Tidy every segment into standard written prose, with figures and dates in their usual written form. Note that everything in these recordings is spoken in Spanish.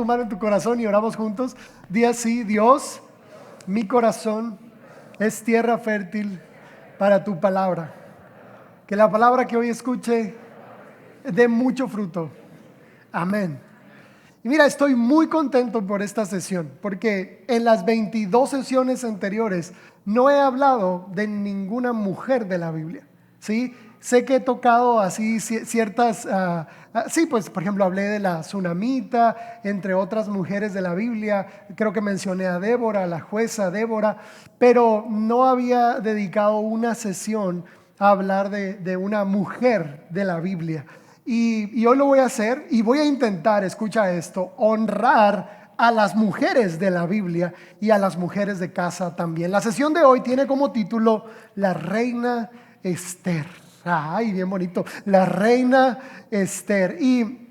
tu mano en tu corazón y oramos juntos. Di así: Dios, mi corazón es tierra fértil para tu palabra. Que la palabra que hoy escuche dé mucho fruto. Amén. Y mira, estoy muy contento por esta sesión, porque en las 22 sesiones anteriores no he hablado de ninguna mujer de la Biblia, ¿sí? Sé que he tocado así ciertas, sí, pues por ejemplo hablé de la Tsunamita, entre otras mujeres de la Biblia. Creo que mencioné a Débora, la jueza Débora, pero no había dedicado una sesión a hablar de una mujer de la Biblia. Y hoy lo voy a hacer y voy a intentar, escucha esto, honrar a las mujeres de la Biblia y a las mujeres de casa también. La sesión de hoy tiene como título La Reina Esther. Ay, bien bonito, La Reina Esther. Y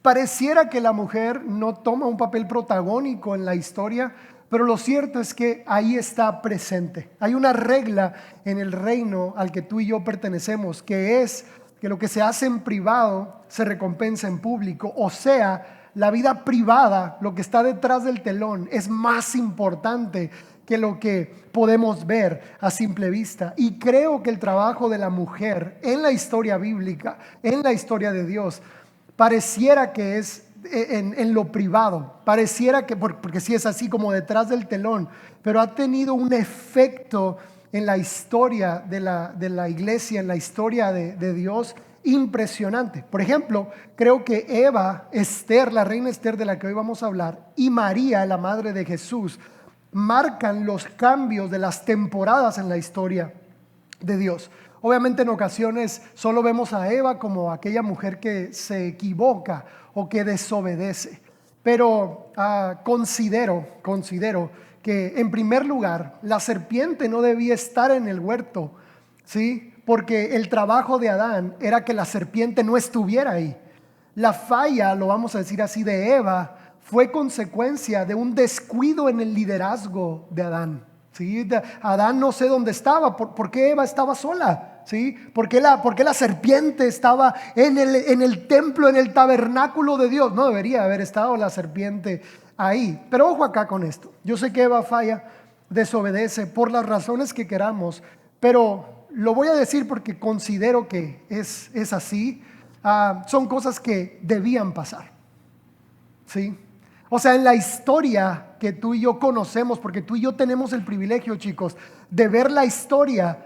pareciera que la mujer no toma un papel protagónico en la historia, pero lo cierto es que ahí está presente. Hay una regla en el reino al que tú y yo pertenecemos, que es que lo que se hace en privado se recompensa en público. O sea, la vida privada, lo que está detrás del telón, es más importante que lo que podemos ver a simple vista. Y creo que el trabajo de la mujer en la historia bíblica, en la historia de Dios, pareciera que es en lo privado, pareciera que, porque sí es así como detrás del telón, pero ha tenido un efecto en la historia de la iglesia, en la historia de Dios, impresionante. Por ejemplo, creo que Eva, Esther, la reina Esther de la que hoy vamos a hablar, y María, la madre de Jesús, marcan los cambios de las temporadas en la historia de Dios. Obviamente en ocasiones solo vemos a Eva como aquella mujer que se equivoca o que desobedece, pero considero que en primer lugar la serpiente no debía estar en el huerto, ¿sí? Porque el trabajo de Adán era que la serpiente no estuviera ahí. La falla, lo vamos a decir así, de Eva fue consecuencia de un descuido en el liderazgo de Adán, ¿sí? Adán no sé dónde estaba, ¿por qué Eva estaba sola? ¿Sí? ¿Por qué la serpiente estaba en el templo, en el tabernáculo de Dios? No debería haber estado la serpiente ahí. Pero ojo acá con esto. Yo sé que Eva falla, desobedece por las razones que queramos, pero lo voy a decir porque considero que es así. Son cosas que debían pasar, ¿sí? O sea, en la historia que tú y yo conocemos, porque tú y yo tenemos el privilegio, chicos, de ver la historia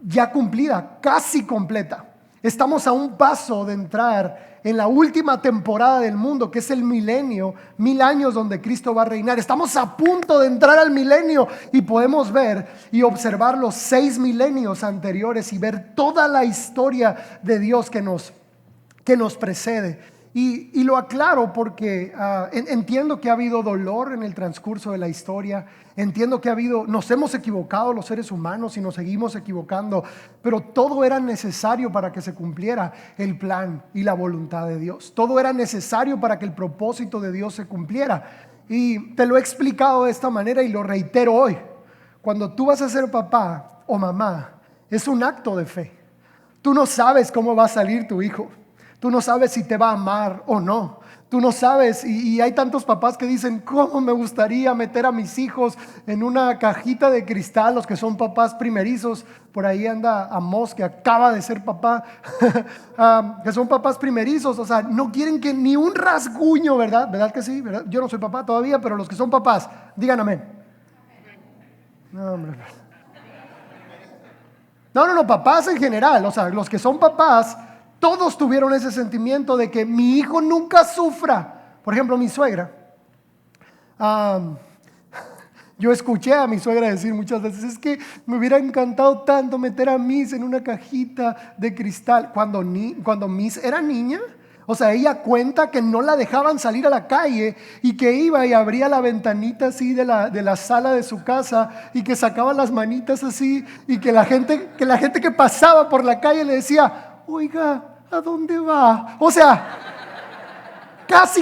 ya cumplida, casi completa. Estamos a un paso de entrar en la última temporada del mundo, que es el milenio, 1000 años donde Cristo va a reinar. Estamos a punto de entrar al milenio y podemos ver y observar los 6 milenios anteriores y ver toda la historia de Dios que nos precede. Y lo aclaro porque entiendo que ha habido dolor en el transcurso de la historia. Entiendo que nos hemos equivocado los seres humanos y nos seguimos equivocando, pero todo era necesario para que se cumpliera el plan y la voluntad de Dios. Todo era necesario para que el propósito de Dios se cumpliera. Y te lo he explicado de esta manera y lo reitero hoy. Cuando tú vas a ser papá o mamá, es un acto de fe. Tú no sabes cómo va a salir tu hijo. Tú no sabes si te va a amar o no. Tú no sabes, y hay tantos papás que dicen: ¿cómo me gustaría meter a mis hijos en una cajita de cristal? Los que son papás primerizos, por ahí anda Amos, que acaba de ser papá, que son papás primerizos, o sea, no quieren que ni un rasguño, ¿verdad? ¿Verdad que sí? ¿Verdad? Yo no soy papá todavía, pero los que son papás, digan amén. No, hombre. No, papás en general, o sea, los que son papás, todos tuvieron ese sentimiento de que mi hijo nunca sufra. Por ejemplo, mi suegra. Yo escuché a mi suegra decir muchas veces: es que me hubiera encantado tanto meter a Miss en una cajita de cristal. Cuando Miss era niña, o sea, ella cuenta que no la dejaban salir a la calle y que iba y abría la ventanita así de la sala de su casa y que sacaba las manitas así y que la gente que pasaba por la calle le decía: oiga, ¿a dónde va? O sea,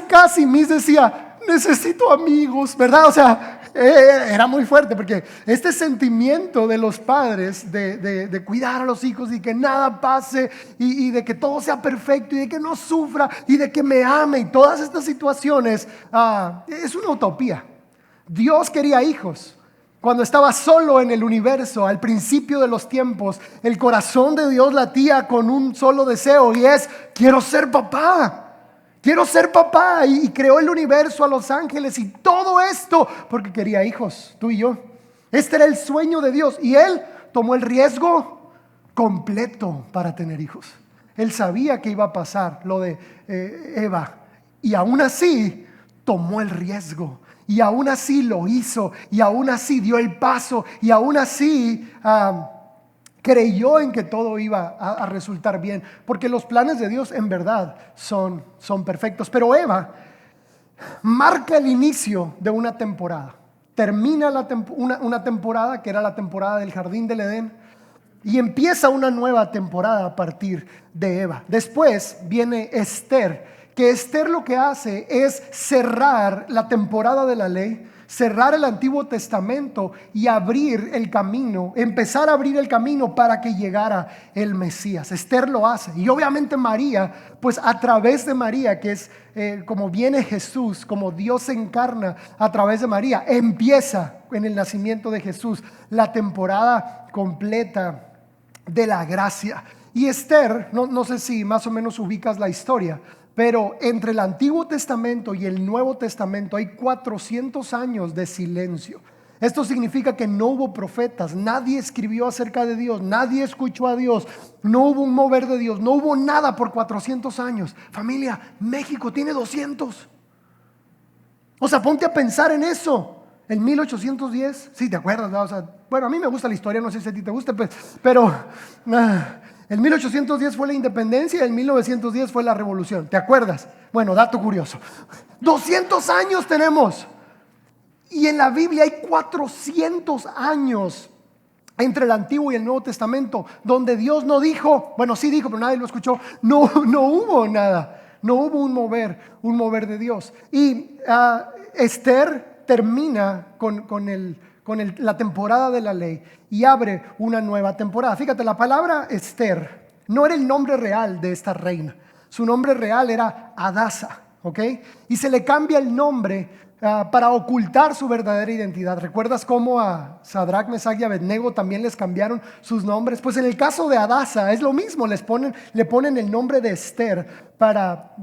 casi Miss decía: necesito amigos, ¿verdad? O sea, era muy fuerte porque este sentimiento de los padres de cuidar a los hijos y que nada pase y de que todo sea perfecto y de que no sufra y de que me ame y todas estas situaciones, es una utopía. Dios quería hijos. Cuando estaba solo en el universo, al principio de los tiempos, el corazón de Dios latía con un solo deseo y es: quiero ser papá. Quiero ser papá, y creó el universo, a los ángeles y todo esto porque quería hijos, tú y yo. Este era el sueño de Dios y Él tomó el riesgo completo para tener hijos. Él sabía que iba a pasar lo de Eva y aún así tomó el riesgo y aún así lo hizo y aún así dio el paso y aún así creyó en que todo iba a resultar bien, porque los planes de Dios en verdad son perfectos. Pero Eva marca el inicio de una temporada. Termina una temporada que era la temporada del Jardín del Edén y empieza una nueva temporada a partir de Eva. Después viene Esther, que Esther lo que hace es cerrar la temporada de la ley, cerrar el Antiguo Testamento y abrir el camino, empezar a abrir el camino para que llegara el Mesías. Esther lo hace. Y obviamente María, pues a través de María, que es como viene Jesús, como Dios se encarna a través de María, empieza en el nacimiento de Jesús la temporada completa de la gracia. Y Esther, no sé si más o menos ubicas la historia, pero entre el Antiguo Testamento y el Nuevo Testamento hay 400 años de silencio. Esto significa que no hubo profetas, nadie escribió acerca de Dios, nadie escuchó a Dios, no hubo un mover de Dios, no hubo nada por 400 años. Familia, México tiene 200. O sea, ponte a pensar en eso. En 1810, sí, ¿te acuerdas? ¿No? O sea, bueno, a mí me gusta la historia, no sé si a ti te gusta, pues, pero en 1810 fue la independencia y en 1910 fue la revolución. ¿Te acuerdas? Bueno, dato curioso. 200 años tenemos. Y en la Biblia hay 400 años entre el Antiguo y el Nuevo Testamento donde Dios no dijo, bueno, sí dijo, pero nadie lo escuchó. No hubo nada. No hubo un mover de Dios. Y Esther termina con la temporada de la ley y abre una nueva temporada. Fíjate, la palabra Esther no era el nombre real de esta reina. Su nombre real era Hadasa, ¿ok? Y se le cambia el nombre para ocultar su verdadera identidad. ¿Recuerdas cómo a Sadrach, Mesach y Abednego también les cambiaron sus nombres? Pues en el caso de Hadasa es lo mismo, le ponen el nombre de Esther para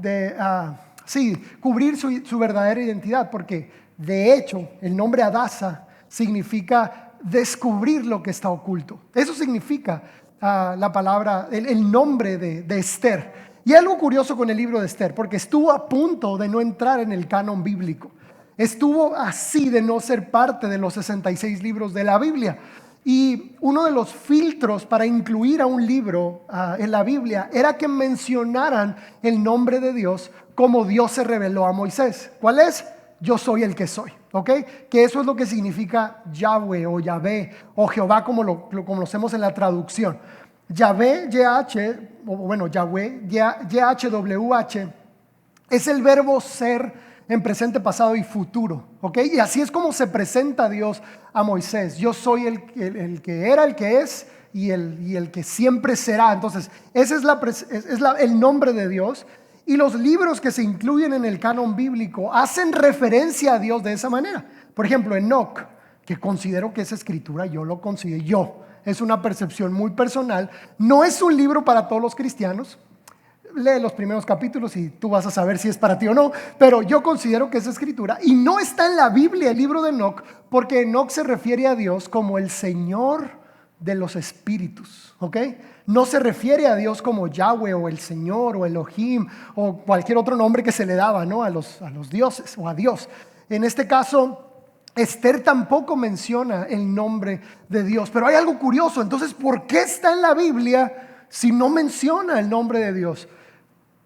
cubrir su verdadera identidad, porque de hecho el nombre Hadasa significa descubrir lo que está oculto. Eso significa la palabra, el nombre de Esther. Y algo curioso con el libro de Esther, porque estuvo a punto de no entrar en el canon bíblico. Estuvo así de no ser parte de los 66 libros de la Biblia. Y uno de los filtros para incluir a un libro en la Biblia era que mencionaran el nombre de Dios como Dios se reveló a Moisés. ¿Cuál es? Yo soy el que soy, ¿ok? Que eso es lo que significa Yahweh o Yahvé o Jehová como lo conocemos en la traducción. Yahvé, YH, o bueno, Yahweh, YHWH, es el verbo ser en presente, pasado y futuro, ¿ok? Y así es como se presenta Dios a Moisés. Yo soy el que era, el que es y el que siempre será. Entonces, ese es el nombre de Dios. Y los libros que se incluyen en el canon bíblico hacen referencia a Dios de esa manera. Por ejemplo, Enoc, que considero que esa escritura yo lo considero yo. Es una percepción muy personal. No es un libro para todos los cristianos. Lee los primeros capítulos y tú vas a saber si es para ti o no. Pero yo considero que esa escritura, y no está en la Biblia el libro de Enoc, porque Enoc se refiere a Dios como el Señor de los espíritus, ¿ok? No se refiere a Dios como Yahweh o el Señor o Elohim o cualquier otro nombre que se le daba, ¿no? a los dioses o a Dios. En este caso, Esther tampoco menciona el nombre de Dios. Pero hay algo curioso. Entonces, ¿por qué está en la Biblia si no menciona el nombre de Dios?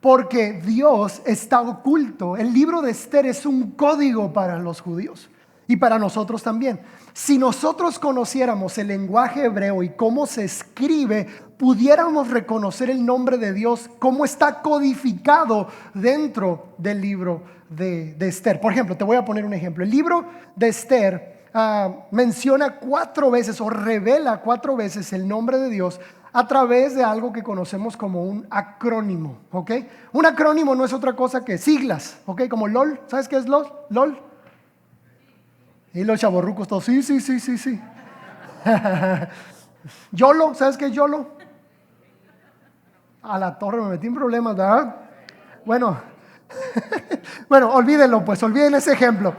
Porque Dios está oculto. El libro de Esther es un código para los judíos y para nosotros también. Si nosotros conociéramos el lenguaje hebreo y cómo se escribe, pudiéramos reconocer el nombre de Dios, cómo está codificado dentro del libro de Esther. Por ejemplo, te voy a poner un ejemplo. El libro de Esther menciona 4 veces o revela 4 veces el nombre de Dios a través de algo que conocemos como un acrónimo, ¿ok? Un acrónimo no es otra cosa que siglas, ¿ok? Como LOL, ¿sabes qué es LOL? LOL. Y los chavorrucos todos, sí. YOLO, ¿sabes qué es YOLO? A la torre, me metí en problemas, ¿verdad? Bueno, olvídenlo pues, olviden ese ejemplo.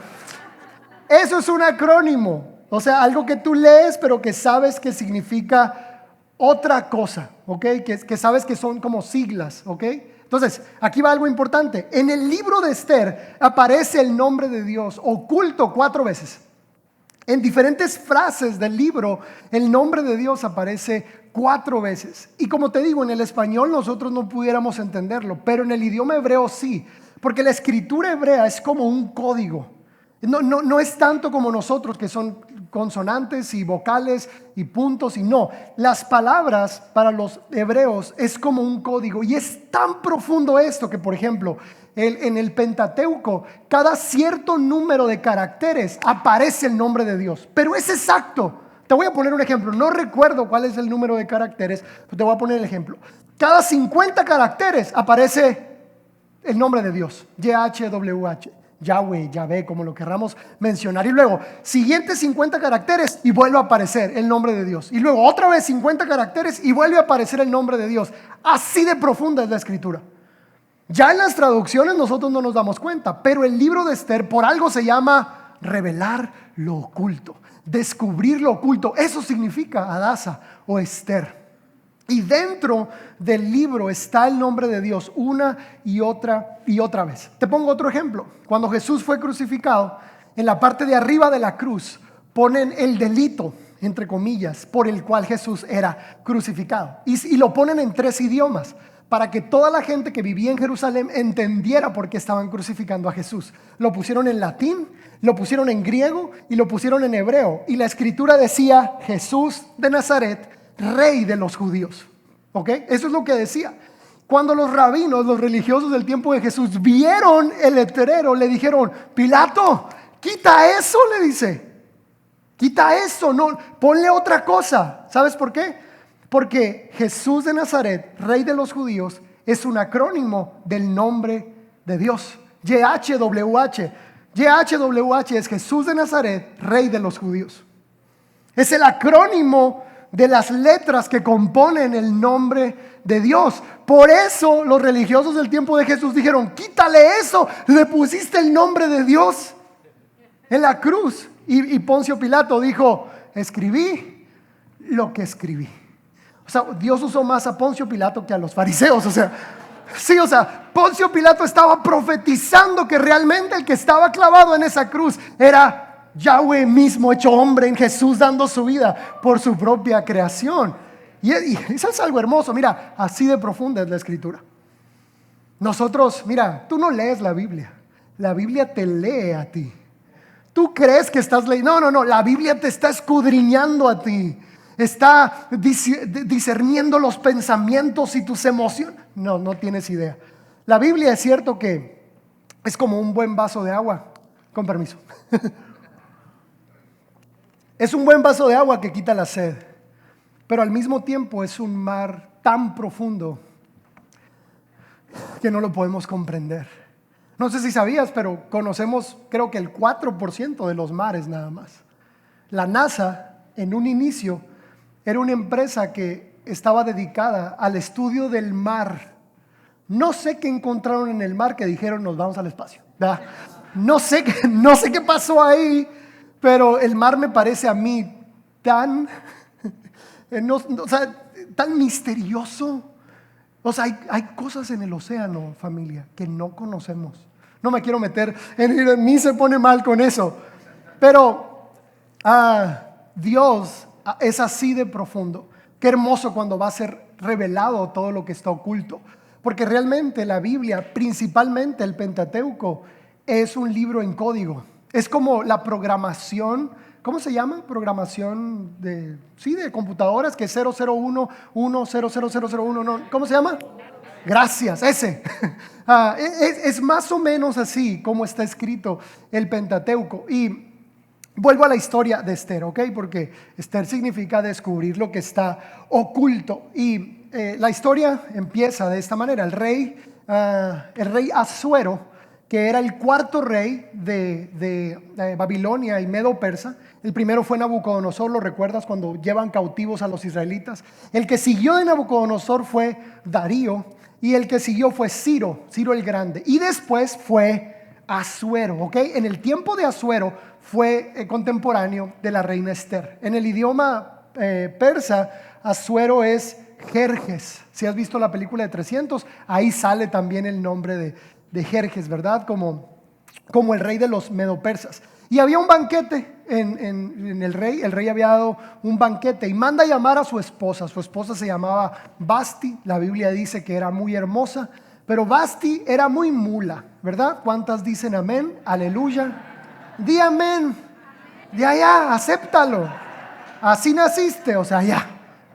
Eso es un acrónimo, o sea, algo que tú lees pero que sabes que significa otra cosa, ¿ok? Que sabes que son como siglas, ¿ok? Entonces, aquí va algo importante. En el libro de Esther aparece el nombre de Dios oculto 4 veces. En diferentes frases del libro, el nombre de Dios aparece 4 veces. Y como te digo, en el español nosotros no pudiéramos entenderlo, pero en el idioma hebreo sí, porque la escritura hebrea es como un código. No es tanto como nosotros, que son consonantes y vocales y puntos, y no. Las palabras para los hebreos es como un código, y es tan profundo esto que, por ejemplo, en el Pentateuco, cada cierto número de caracteres aparece el nombre de Dios, pero es exacto. Te voy a poner un ejemplo, no recuerdo cuál es el número de caracteres, pero te voy a poner el ejemplo. Cada 50 caracteres aparece el nombre de Dios, YHWH, Yahweh, Yahvé, como lo querramos mencionar. Y luego, siguientes 50 caracteres y vuelve a aparecer el nombre de Dios. Y luego otra vez 50 caracteres y vuelve a aparecer el nombre de Dios. Así de profunda es la escritura. Ya en las traducciones nosotros no nos damos cuenta, pero el libro de Esther por algo se llama revelar lo oculto, descubrir lo oculto. Eso significa Adasa o Esther. Y dentro del libro está el nombre de Dios una y otra vez. Te pongo otro ejemplo. Cuando Jesús fue crucificado, en la parte de arriba de la cruz ponen el delito, entre comillas, por el cual Jesús era crucificado. Y lo ponen en 3 idiomas, para que toda la gente que vivía en Jerusalén entendiera por qué estaban crucificando a Jesús. Lo pusieron en latín, lo pusieron en griego y lo pusieron en hebreo. Y la escritura decía: Jesús de Nazaret, rey de los judíos. ¿Ok? Eso es lo que decía. Cuando los rabinos, los religiosos del tiempo de Jesús vieron el letrero, le dijeron: Pilato, quita eso, le dice. Quita eso, no, ponle otra cosa. ¿Sabes por qué? Porque Jesús de Nazaret, rey de los judíos, es un acrónimo del nombre de Dios. YHWH. YHWH es Jesús de Nazaret, rey de los judíos. Es el acrónimo de las letras que componen el nombre de Dios. Por eso los religiosos del tiempo de Jesús dijeron: quítale eso, le pusiste el nombre de Dios en la cruz. Y Poncio Pilato dijo: escribí lo que escribí. O sea, Dios usó más a Poncio Pilato que a los fariseos. Poncio Pilato estaba profetizando que realmente el que estaba clavado en esa cruz era Yahweh mismo hecho hombre, en Jesús, dando su vida por su propia creación. Y eso es algo hermoso. Mira, así de profunda es la escritura. Nosotros, mira, tú no lees la Biblia te lee a ti. Tú crees que estás leyendo, no, la Biblia te está escudriñando a ti. Está discerniendo los pensamientos y tus emociones. No tienes idea. La Biblia es cierto que es como un buen vaso de agua. Con permiso. Es un buen vaso de agua que quita la sed, pero al mismo tiempo es un mar tan profundo que no lo podemos comprender. No sé si sabías, pero conocemos creo que el 4% de los mares nada más. La NASA en un inicio era una empresa que estaba dedicada al estudio del mar. No sé qué encontraron en el mar que dijeron: nos vamos al espacio. No sé qué pasó ahí, pero el mar me parece a mí tan tan misterioso. O sea, hay cosas en el océano, familia, que no conocemos. No me quiero meter en mí, se pone mal con eso. Pero Dios es así de profundo. Qué hermoso cuando va a ser revelado todo lo que está oculto. Porque realmente la Biblia, principalmente el Pentateuco, es un libro en código. Es como la programación, ¿cómo se llama? Programación de computadoras, que es 001, 00001, ¿no? ¿Cómo se llama? Gracias, ese. Es más o menos así como está escrito el Pentateuco. Y Vuelvo a la historia de Esther, ¿ok? Porque Esther significa descubrir lo que está oculto. Y la historia empieza de esta manera. El rey Asuero, que era el cuarto rey de Babilonia y Medo-Persa. El primero fue Nabucodonosor, ¿lo recuerdas? Cuando llevan cautivos a los israelitas. El que siguió de Nabucodonosor fue Darío. Y el que siguió fue Ciro el Grande. Y después fue Asuero, ¿ok? En el tiempo de Asuero fue contemporáneo de la reina Esther. En el idioma persa, Asuero es Jerjes. Si has visto la película de 300, ahí sale también el nombre de Jerjes, ¿verdad? Como el rey de los medopersas. Y había un banquete en el rey había dado un banquete y manda a llamar a su esposa. Su esposa se llamaba Basti, la Biblia dice que era muy hermosa, pero Basti era muy mula, ¿verdad? ¿Cuántas dicen amén? Aleluya. Di amén. Ya, acéptalo. Así naciste, o sea, ya.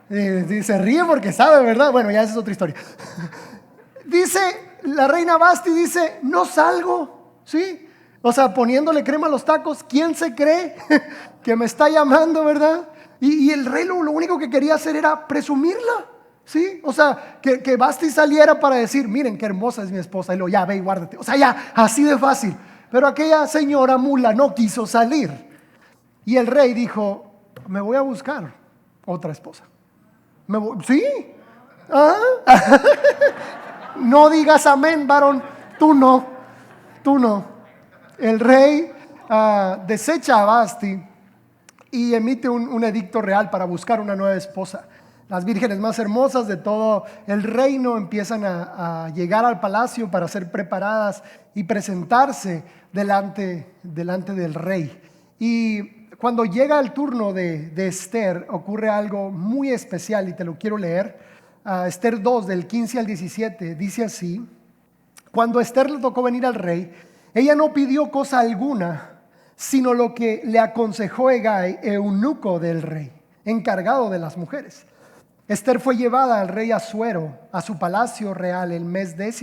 Se ríe porque sabe, ¿verdad? Bueno, ya esa es otra historia. Dice, la reina Basti dice, no salgo, ¿sí? O sea, poniéndole crema a los tacos. ¿Quién se cree que me está llamando, verdad? Y el rey lo único que quería hacer era presumirla, ¿sí? O sea, que Basti saliera para decir, miren qué hermosa es mi esposa. Y lo ya, ve y guárdate. O sea, ya, así de fácil. Pero aquella señora mula no quiso salir. Y el rey dijo, me voy a buscar otra esposa. ¿Sí? ¿Ah? No digas amén, varón. Tú no. El rey desecha a Basti y emite un edicto real para buscar una nueva esposa. Las vírgenes más hermosas de todo el reino empiezan a llegar al palacio para ser preparadas y presentarse delante del rey. Y cuando llega el turno de Esther, ocurre algo muy especial y te lo quiero leer. Esther 2, del 15 al 17, dice así: cuando a Esther le tocó venir al rey, ella no pidió cosa alguna, sino lo que le aconsejó Hegai, eunuco del rey, encargado de las mujeres. Esther fue llevada al rey Asuero a su palacio real el mes 10,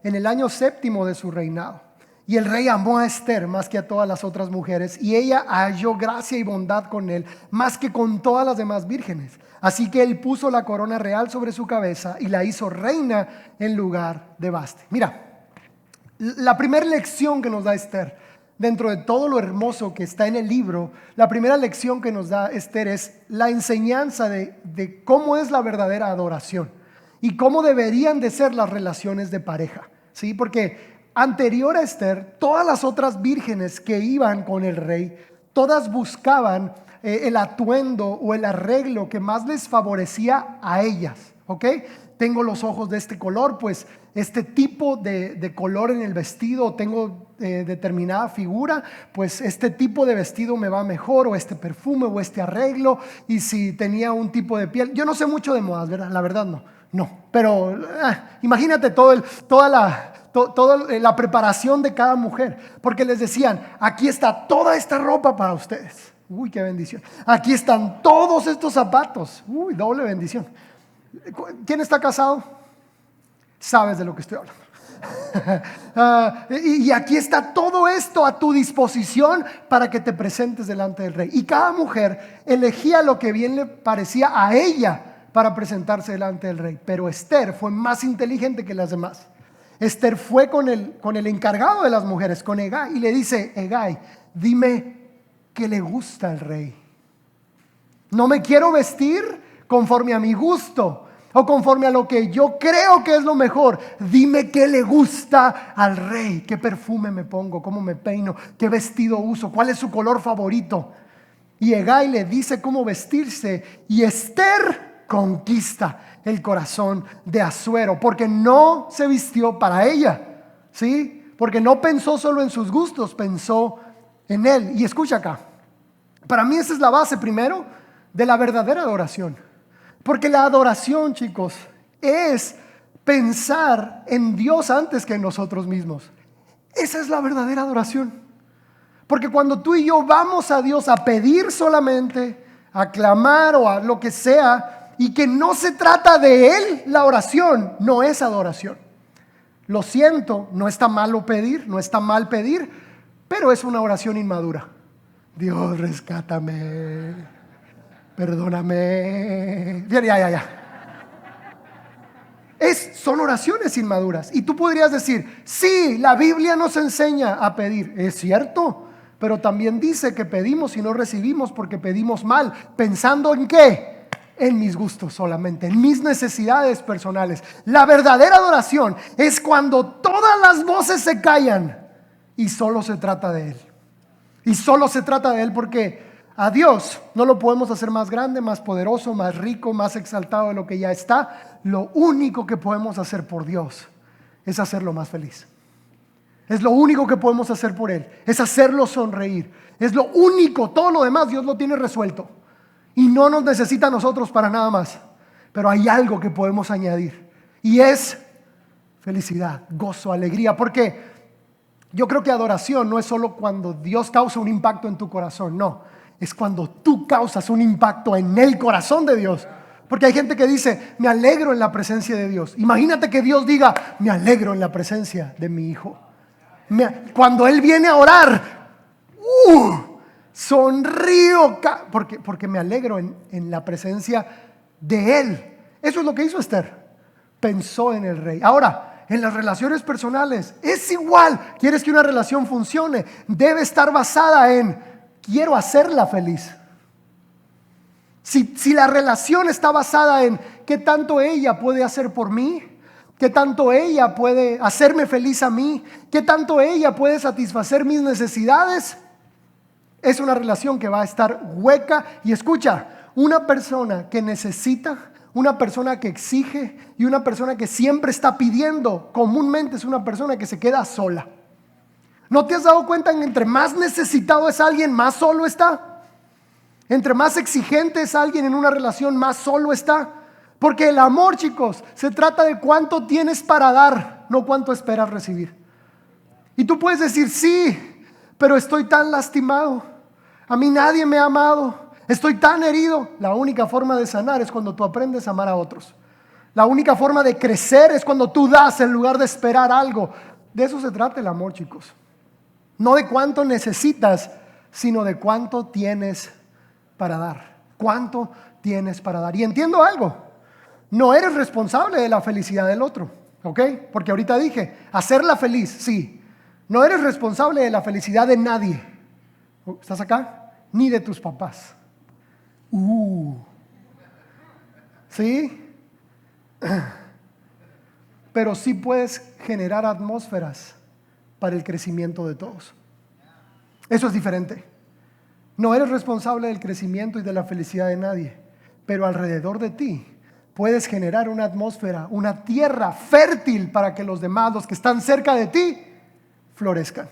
en el año 7 de su reinado. Y el rey amó a Esther más que a todas las otras mujeres, y ella halló gracia y bondad con él, más que con todas las demás vírgenes. Así que él puso la corona real sobre su cabeza y la hizo reina en lugar de Basti. Mira, la primera lección que nos da Esther, dentro de todo lo hermoso que está en el libro, la primera lección que nos da Esther es la enseñanza de cómo es la verdadera adoración y cómo deberían de ser las relaciones de pareja, ¿sí? Porque anterior a Esther, todas las otras vírgenes que iban con el rey, todas buscaban el atuendo o el arreglo que más les favorecía a ellas, ¿ok? Tengo los ojos de este color, pues este tipo de color en el vestido, tengo determinada figura, pues este tipo de vestido me va mejor, o este perfume, o este arreglo. Y si tenía un tipo de piel, yo no sé mucho de modas, ¿verdad? La verdad no, pero imagínate toda la preparación de cada mujer, porque les decían, aquí está toda esta ropa para ustedes. Uy, qué bendición. Aquí están todos estos zapatos. Uy, doble bendición. ¿Quién está casado? Sabes de lo que estoy hablando. Y aquí está todo esto a tu disposición para que te presentes delante del rey. Y cada mujer elegía lo que bien le parecía a ella para presentarse delante del rey. Pero Esther fue más inteligente que las demás. Esther fue con el encargado de las mujeres, con Hegai, y le dice: Hegai, dime qué le gusta al rey. No me quiero vestir conforme a mi gusto o conforme a lo que yo creo que es lo mejor. Dime qué le gusta al rey, qué perfume me pongo, cómo me peino, qué vestido uso, cuál es su color favorito. Y Hegai le dice cómo vestirse, y Esther conquista el corazón de Asuero, porque no se vistió para ella, ¿sí? Porque no pensó solo en sus gustos, pensó en él. Y escucha acá, para mí esa es la base primero de la verdadera adoración. Porque la adoración, chicos, es pensar en Dios antes que en nosotros mismos. Esa es la verdadera adoración. Porque cuando tú y yo vamos a Dios a pedir solamente, a clamar o a lo que sea, y que no se trata de Él, la oración no es adoración. Lo siento, no está malo pedir, no está mal pedir, pero es una oración inmadura. Dios, rescátame, perdóname. Bien, ya. Son oraciones inmaduras. Y tú podrías decir, sí, la Biblia nos enseña a pedir. Es cierto, pero también dice que pedimos y no recibimos porque pedimos mal. ¿Pensando en qué? En mis gustos solamente, en mis necesidades personales. La verdadera adoración es cuando todas las voces se callan y solo se trata de Él. Y solo se trata de Él, porque a Dios no lo podemos hacer más grande, más poderoso, más rico, más exaltado de lo que ya está. Lo único que podemos hacer por Dios es hacerlo más feliz. Es lo único que podemos hacer por Él, es hacerlo sonreír. Es lo único, todo lo demás Dios lo tiene resuelto y no nos necesita a nosotros para nada más. Pero hay algo que podemos añadir y es felicidad, gozo, alegría. Porque yo creo que adoración no es solo cuando Dios causa un impacto en tu corazón, no. Es cuando tú causas un impacto en el corazón de Dios. Porque hay gente que dice, me alegro en la presencia de Dios. Imagínate que Dios diga, me alegro en la presencia de mi hijo. Cuando Él viene a orar, sonrío porque me alegro en la presencia de Él. Eso es lo que hizo Esther. Pensó en el rey. Ahora, en las relaciones personales es igual. ¿Quieres que una relación funcione? Debe estar basada en quiero hacerla feliz. Si la relación está basada en qué tanto ella puede hacer por mí, qué tanto ella puede hacerme feliz a mí, qué tanto ella puede satisfacer mis necesidades, es una relación que va a estar hueca. Y escucha, una persona que necesita, una persona que exige y una persona que siempre está pidiendo, comúnmente es una persona que se queda sola. ¿No te has dado cuenta que entre más necesitado es alguien, más solo está? Entre más exigente es alguien en una relación, más solo está. Porque el amor, chicos, se trata de cuánto tienes para dar, no cuánto esperas recibir. Y tú puedes decir, sí, pero estoy tan lastimado, a mí nadie me ha amado, estoy tan herido. La única forma de sanar es cuando tú aprendes a amar a otros. La única forma de crecer es cuando tú das en lugar de esperar algo. De eso se trata el amor, chicos. No de cuánto necesitas, sino de cuánto tienes para dar. ¿Cuánto tienes para dar? Y entiendo algo. No eres responsable de la felicidad del otro, ¿ok? Porque ahorita dije, hacerla feliz, sí. No eres responsable de la felicidad de nadie. ¿Estás acá? Ni de tus papás. ¿Sí? Pero sí puedes generar atmósferas para el crecimiento de todos. Eso es diferente. No eres responsable del crecimiento y de la felicidad de nadie, pero alrededor de ti puedes generar una atmósfera, una tierra fértil para que los demás, los que están cerca de ti, florezcan.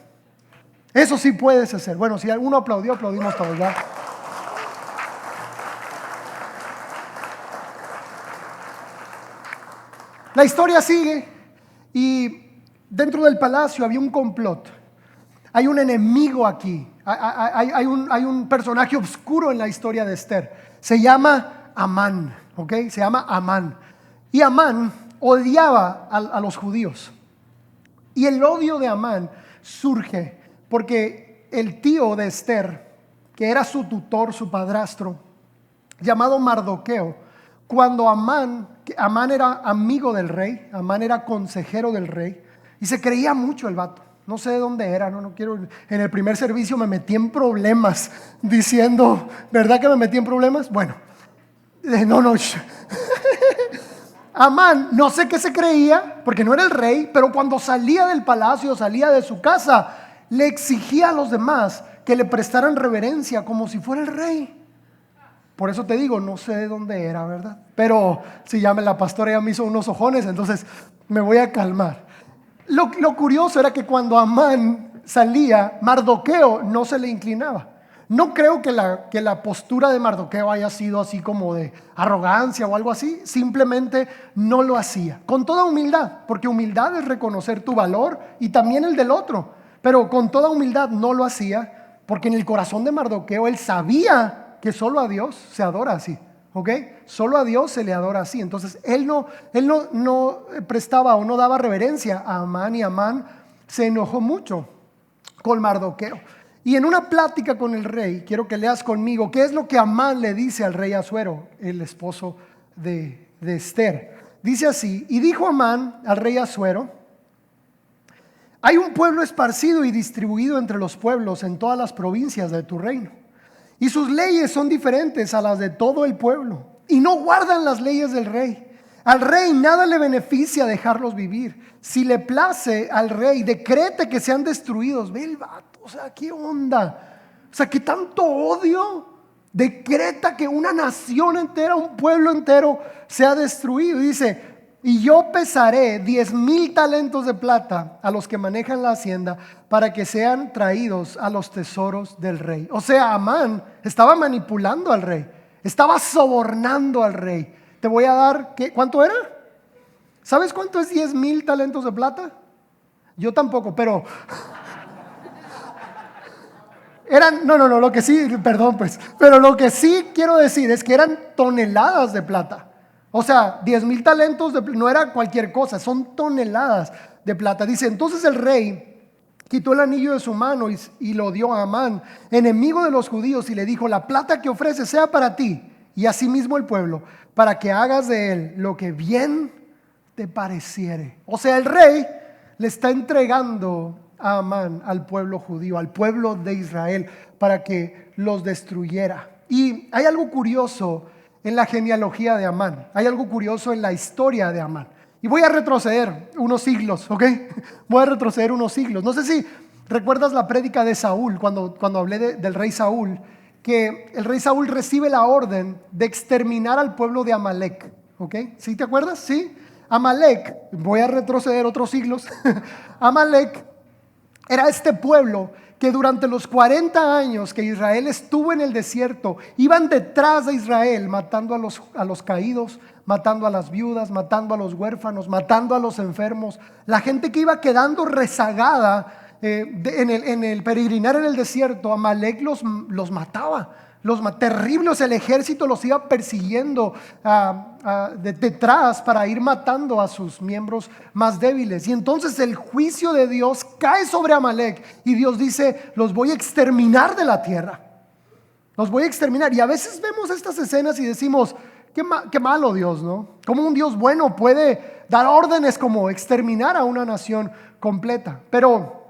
Eso sí puedes hacer. Bueno, si alguno aplaudió, aplaudimos todos, ¿verdad? La historia sigue y dentro del palacio había un complot. Hay un enemigo aquí. Hay un personaje oscuro en la historia de Esther. Se llama Amán, ¿ok? Se llama Amán. Y Amán odiaba a los judíos. Y el odio de Amán surge porque el tío de Esther, que era su tutor, su padrastro, llamado Mardoqueo, cuando Amán era amigo del rey, Amán era consejero del rey, y se creía mucho el vato. No sé de dónde era, no quiero. En el primer servicio me metí en problemas diciendo, ¿verdad que me metí en problemas? Bueno, no. Amán, no sé qué se creía, porque no era el rey, pero cuando salía del palacio, salía de su casa, le exigía a los demás que le prestaran reverencia como si fuera el rey. Por eso te digo, no sé de dónde era, ¿verdad? Pero si ya la pastora ya me hizo unos ojones, entonces me voy a calmar. Lo curioso era que cuando Amán salía, Mardoqueo no se le inclinaba. No creo que la postura de Mardoqueo haya sido así como de arrogancia o algo así. Simplemente no lo hacía. Con toda humildad, porque humildad es reconocer tu valor y también el del otro. Pero con toda humildad no lo hacía, porque en el corazón de Mardoqueo él sabía que solo a Dios se adora así. ¿Ok? Solo a Dios se le adora así. Entonces él no prestaba o no daba reverencia a Amán, y Amán se enojó mucho con Mardoqueo. Y en una plática con el rey, quiero que leas conmigo qué es lo que Amán le dice al rey Asuero, el esposo de Esther. Dice así: y dijo Amán al rey Asuero: hay un pueblo esparcido y distribuido entre los pueblos en todas las provincias de tu reino, y sus leyes son diferentes a las de todo el pueblo, y no guardan las leyes del rey. Al rey nada le beneficia dejarlos vivir. Si le place al rey, decrete que sean destruidos. Ve el vato, o sea, ¿qué onda? O sea, ¿qué tanto odio? Decreta que una nación entera, un pueblo entero sea destruido. Y dice: y yo pesaré 10,000 talentos de plata a los que manejan la hacienda para que sean traídos a los tesoros del rey. O sea, Amán estaba manipulando al rey, estaba sobornando al rey. Te voy a dar, ¿cuánto era? ¿Sabes cuánto es 10,000 talentos de plata? Yo tampoco, pero eran, no, lo que sí, perdón pues, pero lo que sí quiero decir es que eran toneladas de plata. O sea, 10,000 talentos no era cualquier cosa, son toneladas de plata. Dice: entonces el rey quitó el anillo de su mano y lo dio a Amán, enemigo de los judíos, y le dijo: la plata que ofreces sea para ti y asimismo el pueblo, para que hagas de él lo que bien te pareciere. O sea, el rey le está entregando a Amán al pueblo judío, al pueblo de Israel, para que los destruyera. Y hay algo curioso en la genealogía de Amán, hay algo curioso en la historia de Amán. Y voy a retroceder unos siglos, ¿ok? Voy a retroceder unos siglos. No sé si recuerdas la prédica de Saúl, cuando hablé del rey Saúl, que el rey Saúl recibe la orden de exterminar al pueblo de Amalek, ¿ok? ¿Sí te acuerdas? Sí. Amalek, voy a retroceder otros siglos. Amalek era este pueblo que durante los 40 años que Israel estuvo en el desierto, iban detrás de Israel matando a los caídos, matando a las viudas, matando a los huérfanos, matando a los enfermos. La gente que iba quedando rezagada en el peregrinar en el desierto, Amalek los mataba. Terribles, el ejército los iba persiguiendo detrás para ir matando a sus miembros más débiles. Y entonces el juicio de Dios cae sobre Amalek y Dios dice: los voy a exterminar de la tierra, los voy a exterminar. Y a veces vemos estas escenas y decimos: qué malo Dios, ¿no? ¿Cómo un Dios bueno puede dar órdenes como exterminar a una nación completa? Pero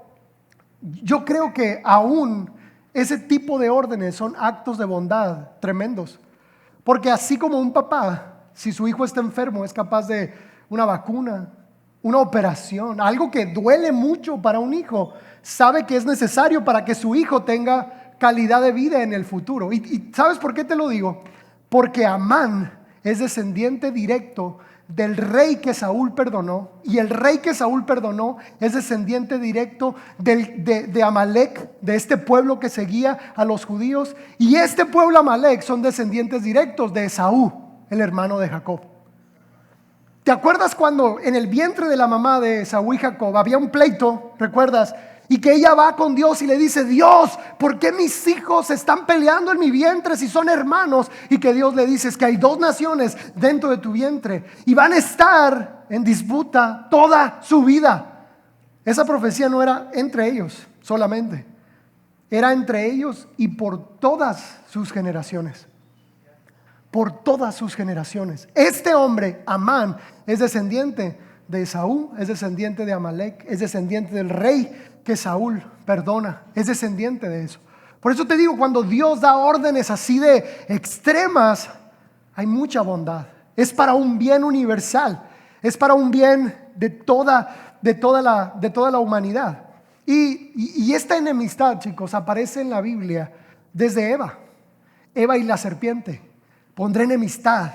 yo creo que aún ese tipo de órdenes son actos de bondad tremendos. Porque así como un papá, si su hijo está enfermo, es capaz de una vacuna, una operación, algo que duele mucho para un hijo, sabe que es necesario para que su hijo tenga calidad de vida en el futuro. ¿Y sabes por qué te lo digo? Porque Amán es descendiente directo del rey que Saúl perdonó, y el rey que Saúl perdonó es descendiente directo de Amalek, de este pueblo que seguía a los judíos, y este pueblo Amalek son descendientes directos de Esaú, el hermano de Jacob. ¿Te acuerdas cuando en el vientre de la mamá de Esaú y Jacob había un pleito? ¿Recuerdas? Y que ella va con Dios y le dice: Dios, ¿por qué mis hijos están peleando en mi vientre si son hermanos? Y que Dios le dice: es que hay 2 naciones dentro de tu vientre y van a estar en disputa toda su vida. Esa profecía no era entre ellos solamente, era entre ellos y por todas sus generaciones. Por todas sus generaciones. Este hombre, Amán, es descendiente de Esaú, es descendiente de Amalek, es descendiente del rey que Saúl perdona, es descendiente de eso. Por eso te digo, cuando Dios da órdenes así de extremas, hay mucha bondad. Es para un bien universal, es para un bien de toda la humanidad. Y esta enemistad, chicos, aparece en la Biblia desde Eva y la serpiente. Pondré enemistad,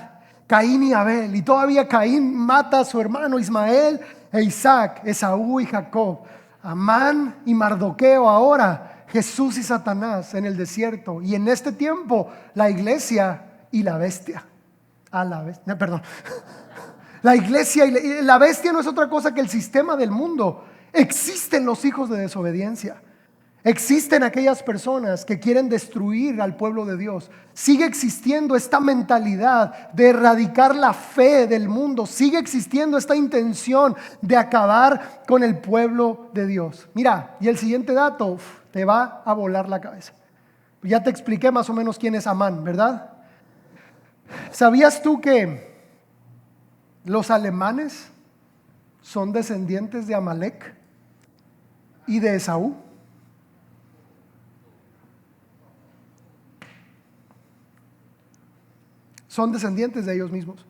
Caín y Abel, y todavía Caín mata a su hermano Ismael e Isaac, Esaú y Jacob, Amán y Mardoqueo, ahora Jesús y Satanás en el desierto, y en este tiempo la iglesia y la bestia. La iglesia y la bestia no es otra cosa que el sistema del mundo. Existen los hijos de desobediencia. Existen aquellas personas que quieren destruir al pueblo de Dios. Sigue existiendo esta mentalidad de erradicar la fe del mundo. Sigue existiendo esta intención de acabar con el pueblo de Dios. Mira, y el siguiente dato te va a volar la cabeza. Ya te expliqué más o menos quién es Amán, ¿verdad? ¿Sabías tú que los alemanes son descendientes de Amalek y de Esaú? Son descendientes de ellos mismos.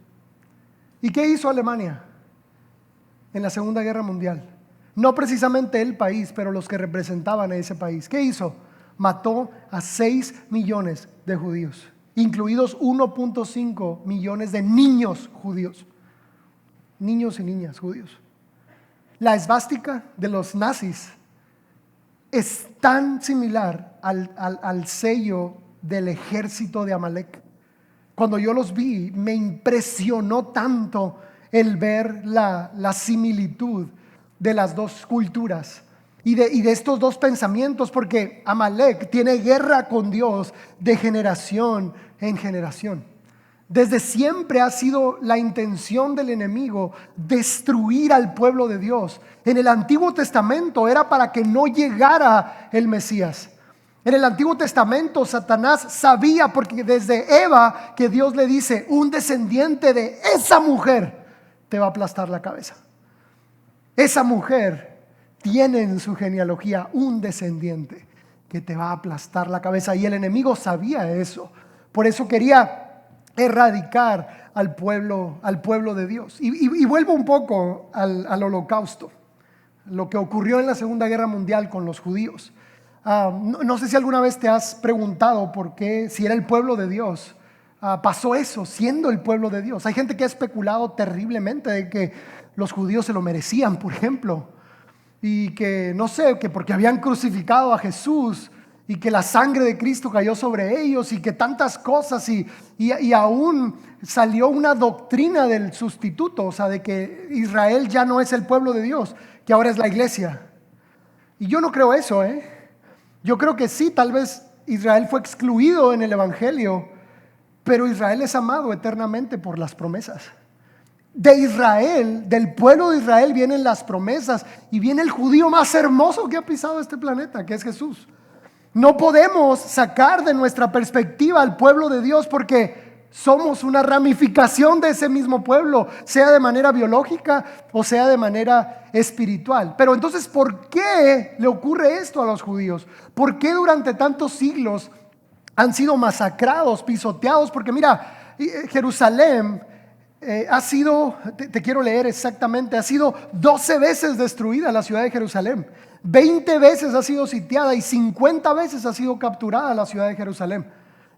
¿Y qué hizo Alemania en la Segunda Guerra Mundial? No precisamente el país, pero los que representaban a ese país. ¿Qué hizo? Mató a 6 millones de judíos, incluidos 1.5 millones de niños judíos. Niños y niñas judíos. La esvástica de los nazis es tan similar al sello del ejército de Amalek. Cuando yo los vi, me impresionó tanto el ver la similitud de las dos culturas y de estos dos pensamientos, porque Amalek tiene guerra con Dios de generación en generación. Desde siempre ha sido la intención del enemigo destruir al pueblo de Dios. En el Antiguo Testamento era para que no llegara el Mesías. En el Antiguo Testamento Satanás sabía, porque desde Eva, que Dios le dice: un descendiente de esa mujer te va a aplastar la cabeza. Esa mujer tiene en su genealogía un descendiente que te va a aplastar la cabeza. Y el enemigo sabía eso. Por eso quería erradicar al pueblo de Dios. Y vuelvo un poco al holocausto, lo que ocurrió en la Segunda Guerra Mundial con los judíos. No sé si alguna vez te has preguntado por qué, si era el pueblo de Dios, pasó eso siendo el pueblo de Dios. Hay gente que ha especulado terriblemente de que los judíos se lo merecían, por ejemplo, y que no sé, que porque habían crucificado a Jesús y que la sangre de Cristo cayó sobre ellos y que tantas cosas, y aún salió una doctrina del sustituto, o sea, de que Israel ya no es el pueblo de Dios, que ahora es la iglesia. Y yo no creo eso, Yo creo que sí, tal vez Israel fue excluido en el Evangelio, pero Israel es amado eternamente por las promesas. De Israel, del pueblo de Israel vienen las promesas, y viene el judío más hermoso que ha pisado este planeta, que es Jesús. No podemos sacar de nuestra perspectiva al pueblo de Dios, porque somos una ramificación de ese mismo pueblo, sea de manera biológica o sea de manera espiritual. Pero entonces, ¿por qué le ocurre esto a los judíos? ¿Por qué durante tantos siglos han sido masacrados, pisoteados? Porque mira, Jerusalén ha sido, te quiero leer exactamente, ha sido 12 veces destruida la ciudad de Jerusalén. 20 veces ha sido sitiada y 50 veces ha sido capturada la ciudad de Jerusalén.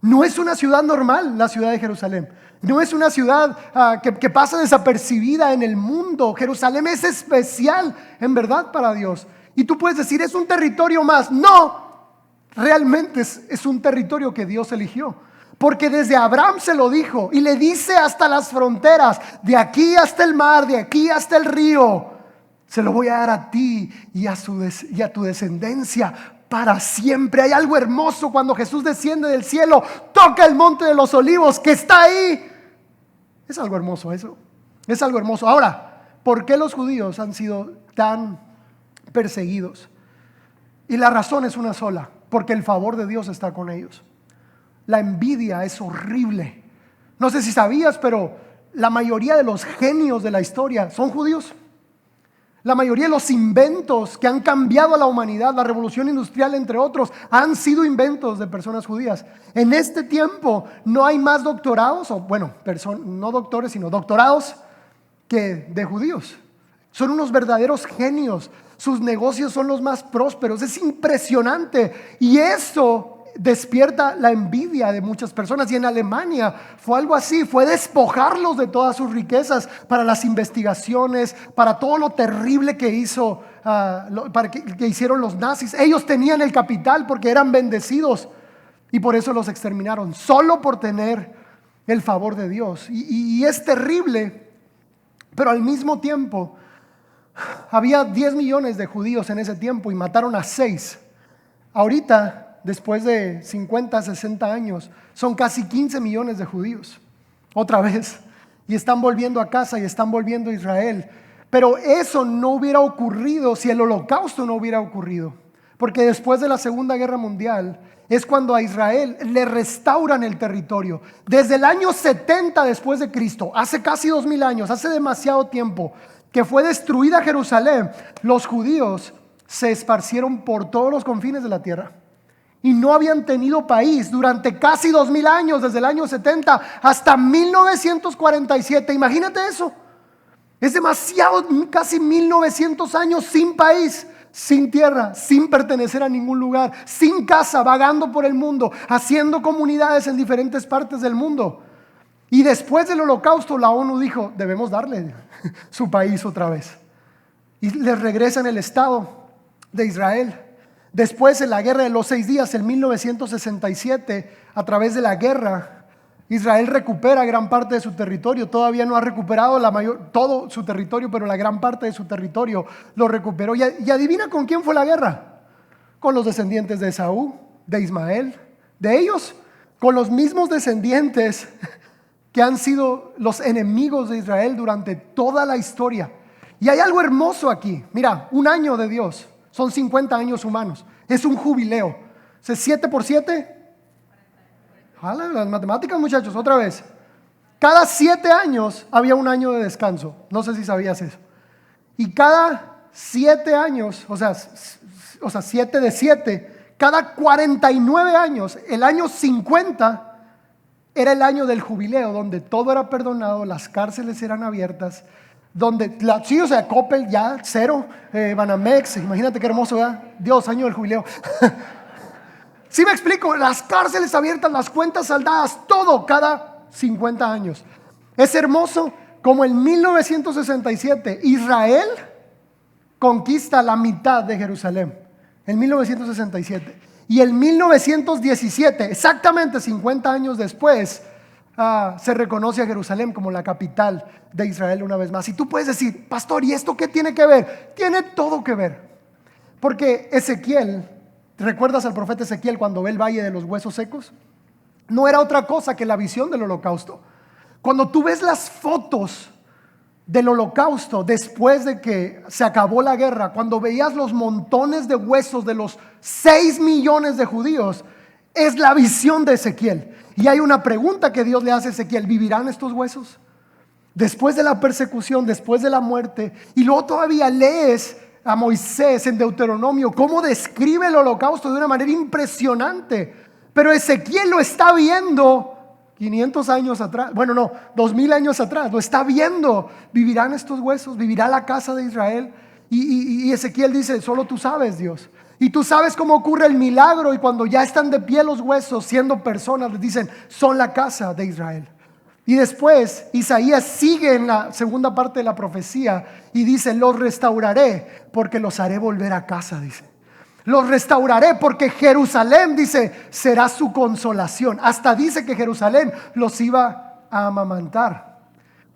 No es una ciudad normal la ciudad de Jerusalén. No es una ciudad que pasa desapercibida en el mundo. Jerusalén es especial en verdad para Dios. Y tú puedes decir, es un territorio más. No, realmente es un territorio que Dios eligió. Porque desde Abraham se lo dijo y le dice hasta las fronteras, de aquí hasta el mar, de aquí hasta el río, se lo voy a dar a ti y a tu descendencia para siempre. Hay algo hermoso cuando Jesús desciende del cielo, toca el monte de los olivos que está ahí. Es algo hermoso eso. Es algo hermoso. Ahora, ¿por qué los judíos han sido tan perseguidos? Y la razón es una sola: porque el favor de Dios está con ellos. La envidia es horrible. No sé si sabías, pero la mayoría de los genios de la historia son judíos. La mayoría de los inventos que han cambiado a la humanidad, la revolución industrial entre otros, han sido inventos de personas judías. En este tiempo no hay más doctorados, o bueno, no doctores, sino doctorados, que de judíos. Son unos verdaderos genios. Sus negocios son los más prósperos. Es impresionante. Y eso despierta la envidia de muchas personas. Y en Alemania fue algo así, fue despojarlos de todas sus riquezas para las investigaciones, para todo lo terrible que hizo, que hicieron los nazis. Ellos tenían el capital porque eran bendecidos y por eso los exterminaron, solo por tener el favor de Dios. Y es terrible, pero al mismo tiempo había 10 millones de judíos en ese tiempo y mataron a 6. Ahorita, después de 50, 60 años, son casi 15 millones de judíos, otra vez, y están volviendo a casa y están volviendo a Israel. Pero eso no hubiera ocurrido si el holocausto no hubiera ocurrido, porque después de la Segunda Guerra Mundial es cuando a Israel le restauran el territorio. Desde el año 70 después de Cristo, hace casi 2000 años, hace demasiado tiempo, que fue destruida Jerusalén, los judíos se esparcieron por todos los confines de la tierra y no habían tenido país durante casi 2000 años, desde el año 70 hasta 1947. Imagínate eso. Es demasiado, casi 1900 años sin país, sin tierra, sin pertenecer a ningún lugar, sin casa, vagando por el mundo, haciendo comunidades en diferentes partes del mundo. Y después del holocausto la ONU dijo, debemos darle su país otra vez. Y les regresan el Estado de Israel. Después, en la guerra de los 6 días, en 1967, a través de la guerra, Israel recupera gran parte de su territorio. Todavía no ha recuperado todo su territorio, pero la gran parte de su territorio lo recuperó. Y adivina con quién fue la guerra. Con los descendientes de Esaú, de Ismael, de ellos, con los mismos descendientes que han sido los enemigos de Israel durante toda la historia. Y hay algo hermoso aquí. Mira, un año de Dios son 50 años humanos. Es un jubileo. ¿7 por 7? Jala, las matemáticas, muchachos, otra vez. Cada 7 años había un año de descanso. No sé si sabías eso. Y cada 7 años, o sea 7 de 7, cada 49 años, el año 50 era el año del jubileo, donde todo era perdonado, las cárceles eran abiertas, donde, sí, o sea, Coppel ya cero, Banamex, imagínate qué hermoso, ¿verdad? Dios, año del jubileo. Sí me explico, las cárceles abiertas, las cuentas saldadas, todo cada 50 años. Es hermoso como en 1967 Israel conquista la mitad de Jerusalén, en 1967. Y en 1917, exactamente 50 años después, se reconoce a Jerusalén como la capital de Israel una vez más. Y tú puedes decir, pastor, ¿y esto qué tiene que ver? Tiene todo que ver. Porque Ezequiel, ¿te recuerdas al profeta Ezequiel cuando ve el valle de los huesos secos? No era otra cosa que la visión del holocausto. Cuando tú ves las fotos del holocausto después de que se acabó la guerra, cuando veías los montones de huesos de los 6 millones de judíos, es la visión de Ezequiel. Y hay una pregunta que Dios le hace a Ezequiel: ¿vivirán estos huesos? Después de la persecución, después de la muerte. Y luego todavía lees a Moisés en Deuteronomio cómo describe el holocausto de una manera impresionante. Pero Ezequiel lo está viendo 500 años atrás, 2000 años atrás, lo está viendo. ¿Vivirán estos huesos? ¿Vivirá la casa de Israel? Y Ezequiel dice, solo tú sabes, Dios. Y tú sabes cómo ocurre el milagro, y cuando ya están de pie los huesos, siendo personas, les dicen, son la casa de Israel. Y después Isaías sigue en la segunda parte de la profecía y dice, los restauraré porque los haré volver a casa, dice. Los restauraré porque Jerusalén, dice, será su consolación. Hasta dice que Jerusalén los iba a amamantar.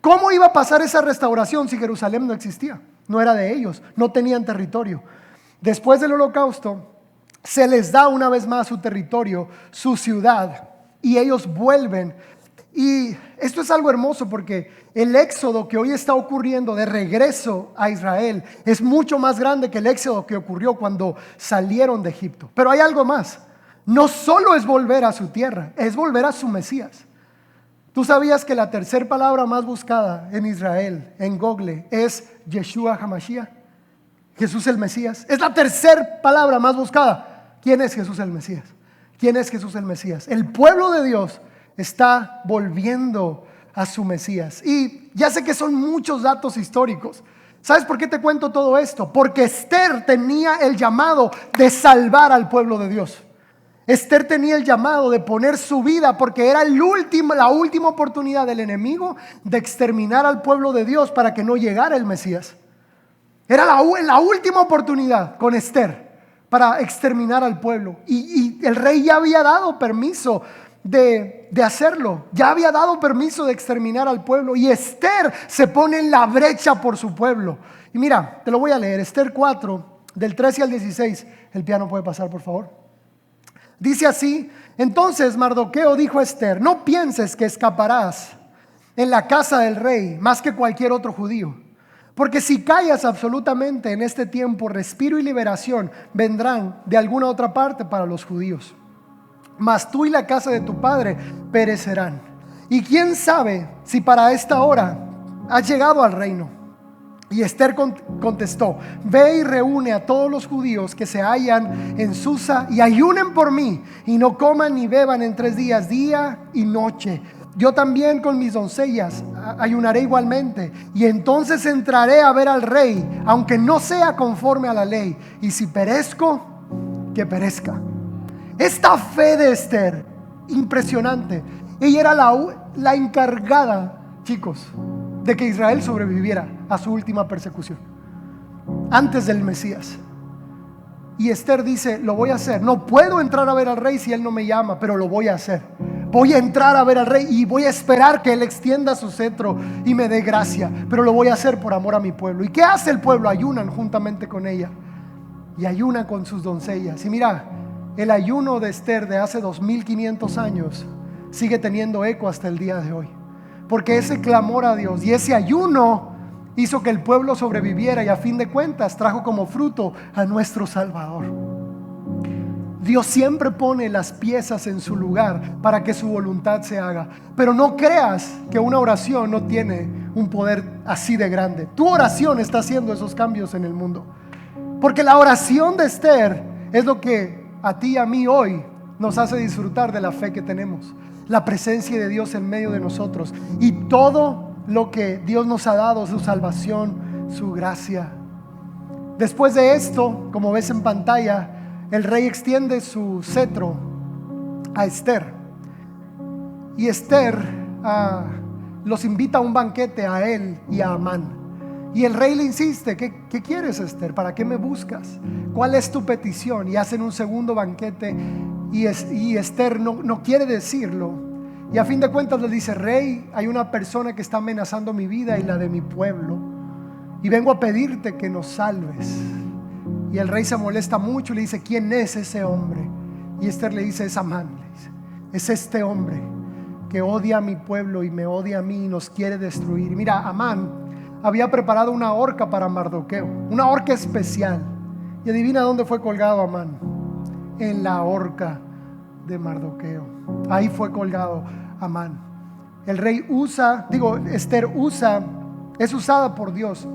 ¿Cómo iba a pasar esa restauración si Jerusalén no existía? No era de ellos, no tenían territorio. Después del holocausto, se les da una vez más su territorio, su ciudad, y ellos vuelven. Y esto es algo hermoso porque el éxodo que hoy está ocurriendo de regreso a Israel es mucho más grande que el éxodo que ocurrió cuando salieron de Egipto. Pero hay algo más. No solo es volver a su tierra, es volver a su Mesías. ¿Tú sabías que la tercera palabra más buscada en Israel, en Google, es Yeshua HaMashiach? Jesús el Mesías. Es la tercera palabra más buscada. ¿Quién es Jesús el Mesías? ¿Quién es Jesús el Mesías? El pueblo de Dios está volviendo a su Mesías. Y ya sé que son muchos datos históricos. ¿Sabes por qué te cuento todo esto? Porque Esther tenía el llamado de salvar al pueblo de Dios. Esther tenía el llamado de poner su vida, porque era la última oportunidad del enemigo de exterminar al pueblo de Dios para que no llegara el Mesías. Era la última oportunidad con Esther para exterminar al pueblo. Y el rey ya había dado permiso de hacerlo. Ya había dado permiso de exterminar al pueblo. Y Esther se pone en la brecha por su pueblo. Y mira, te lo voy a leer. Esther 4, del 13 al 16. El piano puede pasar, por favor. Dice así: entonces Mardoqueo dijo a Esther: no pienses que escaparás en la casa del rey más que cualquier otro judío, porque si callas absolutamente en este tiempo, respiro y liberación vendrán de alguna otra parte para los judíos, mas tú y la casa de tu padre perecerán. Y quién sabe si para esta hora has llegado al reino. Y Esther contestó: ve y reúne a todos los judíos que se hallan en Susa y ayunen por mí, y no coman ni beban en 3 días, día y noche. Yo también con mis doncellas ayunaré igualmente, y entonces entraré a ver al rey, aunque no sea conforme a la ley, y si perezco, que perezca. Esta fe de Esther, impresionante. Ella era la encargada, chicos, de que Israel sobreviviera a su última persecución, antes del Mesías. Y Esther dice: lo voy a hacer. No puedo entrar a ver al rey si él no me llama, pero lo voy a hacer. Voy a entrar a ver al rey y voy a esperar que él extienda su cetro y me dé gracia, pero lo voy a hacer por amor a mi pueblo. ¿Y qué hace el pueblo? Ayunan juntamente con ella, y ayunan con sus doncellas. Y mira, el ayuno de Esther de hace 2500 años sigue teniendo eco hasta el día de hoy, porque ese clamor a Dios y ese ayuno hizo que el pueblo sobreviviera, y a fin de cuentas trajo como fruto a nuestro Salvador. Dios siempre pone las piezas en su lugar para que su voluntad se haga. Pero no creas que una oración no tiene un poder así de grande. Tu oración está haciendo esos cambios en el mundo, porque la oración de Esther es lo que a ti y a mí hoy nos hace disfrutar de la fe que tenemos, la presencia de Dios en medio de nosotros, y todo lo que Dios nos ha dado, su salvación, su gracia. Después de esto, como ves en pantalla, el rey extiende su cetro a Esther, y Esther los invita a un banquete a él y a Amán. Y el rey le insiste: ¿qué quieres, Esther? ¿Para qué me buscas? ¿Cuál es tu petición? Y hacen un segundo banquete, y Esther no quiere decirlo. Y a fin de cuentas le dice: rey, hay una persona que está amenazando mi vida y la de mi pueblo, y vengo a pedirte que nos salves. Y el rey se molesta mucho y le dice: ¿quién es ese hombre? Y Esther le dice: es Amán. Le dice: es este hombre que odia a mi pueblo y me odia a mí y nos quiere destruir. Mira, Amán había preparado una horca para Mardoqueo, una horca especial. Y adivina dónde fue colgado Amán: en la horca de Mardoqueo. Ahí fue colgado Amán. El rey Esther es usada por Dios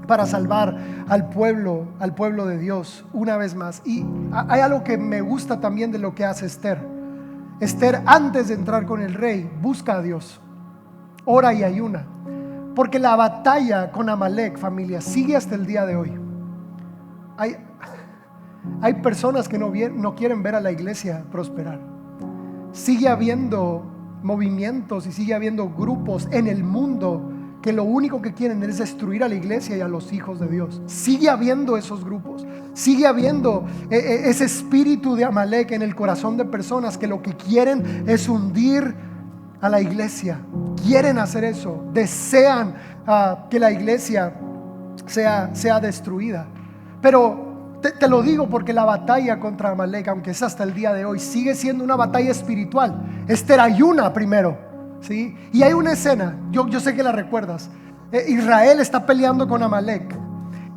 para salvar al pueblo de Dios una vez más. Y hay algo que me gusta también de lo que hace Esther. Esther, antes de entrar con el rey, busca a Dios, ora y ayuna, porque la batalla con Amalek, familia, sigue hasta el día de hoy. Hay personas que no quieren ver a la iglesia prosperar. Sigue habiendo movimientos y sigue habiendo grupos en el mundo que lo único que quieren es destruir a la iglesia y a los hijos de Dios. Sigue habiendo esos grupos, sigue habiendo ese espíritu de Amalek en el corazón de personas que lo que quieren es hundir a la iglesia. Quieren hacer eso, desean que la iglesia sea destruida. Pero te lo digo porque la batalla contra Amalek, aunque es hasta el día de hoy, sigue siendo una batalla espiritual. Esther ayuna primero, ¿sí? Y hay una escena, yo sé que la recuerdas. Israel está peleando con Amalek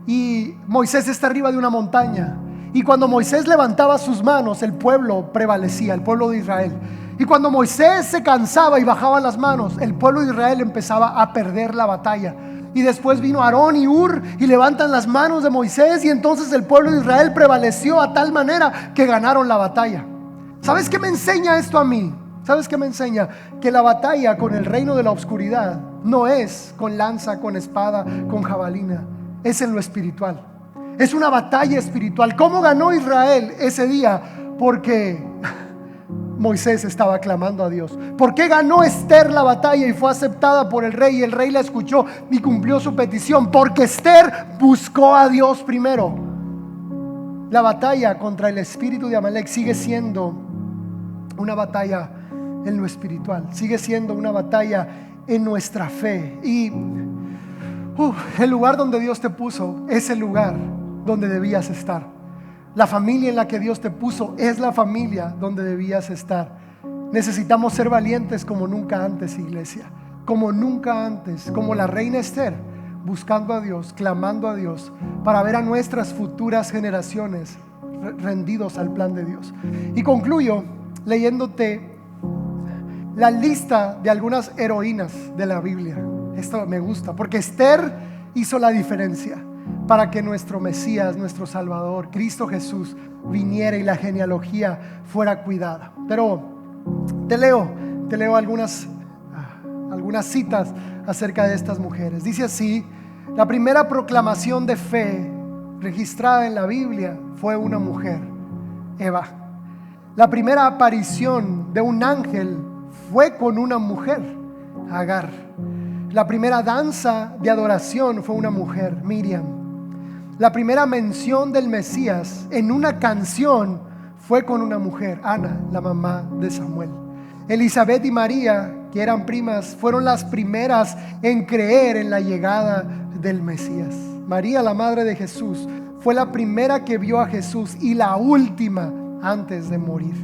y Moisés está arriba de una montaña, y cuando Moisés levantaba sus manos, el pueblo prevalecía, el pueblo de Israel. Y cuando Moisés se cansaba y bajaba las manos, el pueblo de Israel empezaba a perder la batalla. Y después vino Aarón y Hur y levantan las manos de Moisés, y entonces el pueblo de Israel prevaleció a tal manera que ganaron la batalla. ¿Sabes qué me enseña esto a mí? ¿Sabes qué me enseña? Que la batalla con el reino de la oscuridad no es con lanza, con espada, con jabalina. Es en lo espiritual. Es una batalla espiritual. ¿Cómo ganó Israel ese día? Porque Moisés estaba clamando a Dios. ¿Por qué ganó Esther la batalla y fue aceptada por el rey, y el rey la escuchó y cumplió su petición? Porque Esther buscó a Dios primero. La batalla contra el espíritu de Amalek sigue siendo una batalla en lo espiritual, sigue siendo una batalla en nuestra fe. Y el lugar donde Dios te puso es el lugar donde debías estar. La familia en la que Dios te puso es la familia donde debías estar. Necesitamos ser valientes como nunca antes, iglesia. Como nunca antes, como la reina Esther, buscando a Dios, clamando a Dios, para ver a nuestras futuras generaciones rendidos al plan de Dios. Y concluyo leyéndote la lista de algunas heroínas de la Biblia. Esto me gusta, porque Esther hizo la diferencia para que nuestro Mesías, nuestro Salvador, Cristo Jesús, viniera y la genealogía fuera cuidada. Pero te leo algunas citas acerca de estas mujeres. Dice así: la primera proclamación de fe registrada en la Biblia fue una mujer, Eva. La primera aparición de un ángel fue con una mujer, Agar. La primera danza de adoración fue una mujer, Miriam. La primera mención del Mesías en una canción fue con una mujer, Ana, la mamá de Samuel. Elizabeth y María, que eran primas, fueron las primeras en creer en la llegada del Mesías. María, la madre de Jesús, fue la primera que vio a Jesús y la última antes de morir.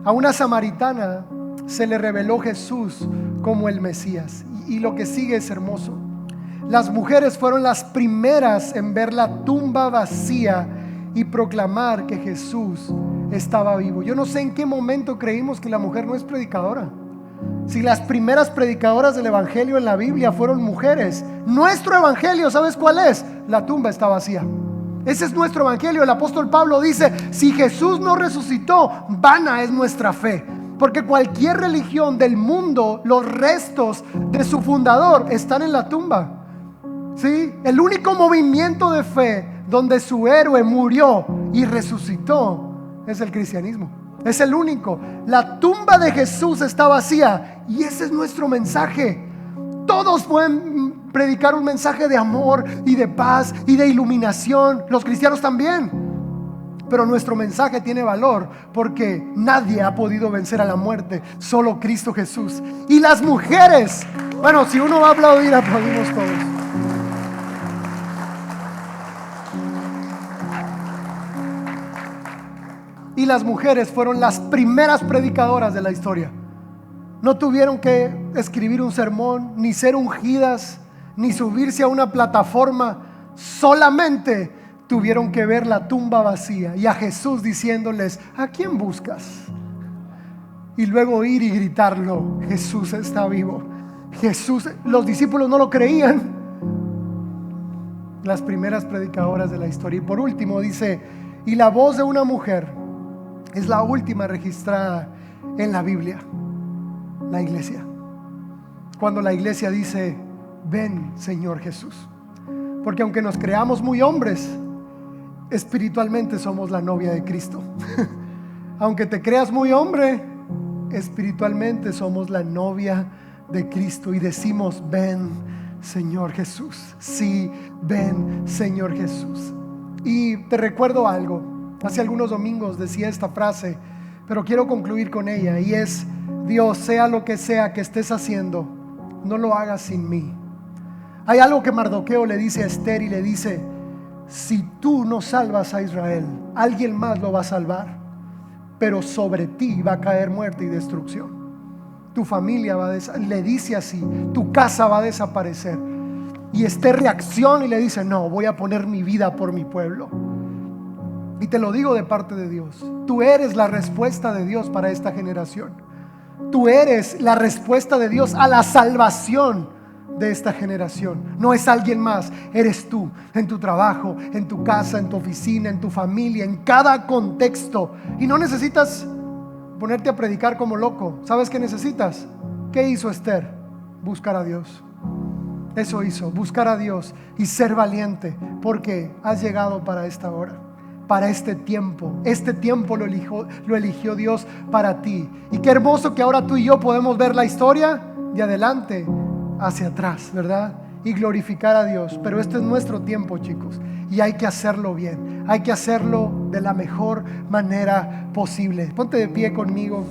A una samaritana se le reveló Jesús como el Mesías. Y lo que sigue es hermoso. Las mujeres fueron las primeras en ver la tumba vacía y proclamar que Jesús estaba vivo. Yo no sé en qué momento creímos que la mujer no es predicadora. Si las primeras predicadoras del evangelio en la Biblia fueron mujeres, nuestro evangelio, ¿sabes cuál es? La tumba está vacía. Ese es nuestro evangelio. El apóstol Pablo dice: si Jesús no resucitó, vana es nuestra fe. Porque cualquier religión del mundo, los restos de su fundador están en la tumba. ¿Sí? El único movimiento de fe donde su héroe murió y resucitó es el cristianismo. Es el único. La tumba de Jesús está vacía y ese es nuestro mensaje. Todos pueden predicar un mensaje de amor y de paz y de iluminación. Los cristianos también. Pero nuestro mensaje tiene valor porque nadie ha podido vencer a la muerte, solo Cristo Jesús. Y las mujeres, bueno, si uno va a aplaudir, aplaudimos todos. Y las mujeres fueron las primeras predicadoras de la historia. No tuvieron que escribir un sermón, ni ser ungidas, ni subirse a una plataforma. Solamente tuvieron que ver la tumba vacía y a Jesús diciéndoles: ¿a quién buscas? Y luego ir y gritarlo: Jesús está vivo. Jesús, los discípulos no lo creían. Las primeras predicadoras de la historia. Y por último dice: y la voz de una mujer es la última registrada en la Biblia, la iglesia. Cuando la iglesia dice: ven, Señor Jesús. Porque aunque nos creamos muy hombres, espiritualmente somos la novia de Cristo. Aunque te creas muy hombre, espiritualmente somos la novia de Cristo. Y decimos: ven, Señor Jesús. Sí, ven, Señor Jesús. Y te recuerdo algo. Hace algunos domingos decía esta frase, pero quiero concluir con ella, y es: Dios, sea lo que sea que estés haciendo, no lo hagas sin mí. Hay algo que Mardoqueo le dice a Esther y le dice: si tú no salvas a Israel, alguien más lo va a salvar, pero sobre ti va a caer muerte y destrucción. Tu familia va a le dice así, tu casa va a desaparecer. Y Esther reacciona y le dice: no, voy a poner mi vida por mi pueblo. Y te lo digo de parte de Dios. Tú eres la respuesta de Dios para esta generación. Tú eres la respuesta de Dios a la salvación de esta generación. No es alguien más, eres tú, en tu trabajo, en tu casa, en tu oficina, en tu familia, en cada contexto. Y no necesitas ponerte a predicar como loco. ¿Sabes qué necesitas? ¿Qué hizo Esther? Buscar a Dios. Eso hizo, buscar a Dios y ser valiente, porque has llegado para esta hora, para este tiempo. Este tiempo lo eligió Dios para ti. Y qué hermoso que ahora tú y yo podemos ver la historia de adelante hacia atrás, ¿verdad? Y glorificar a Dios. Pero este es nuestro tiempo, chicos, y hay que hacerlo bien. Hay que hacerlo de la mejor manera posible. Ponte de pie conmigo.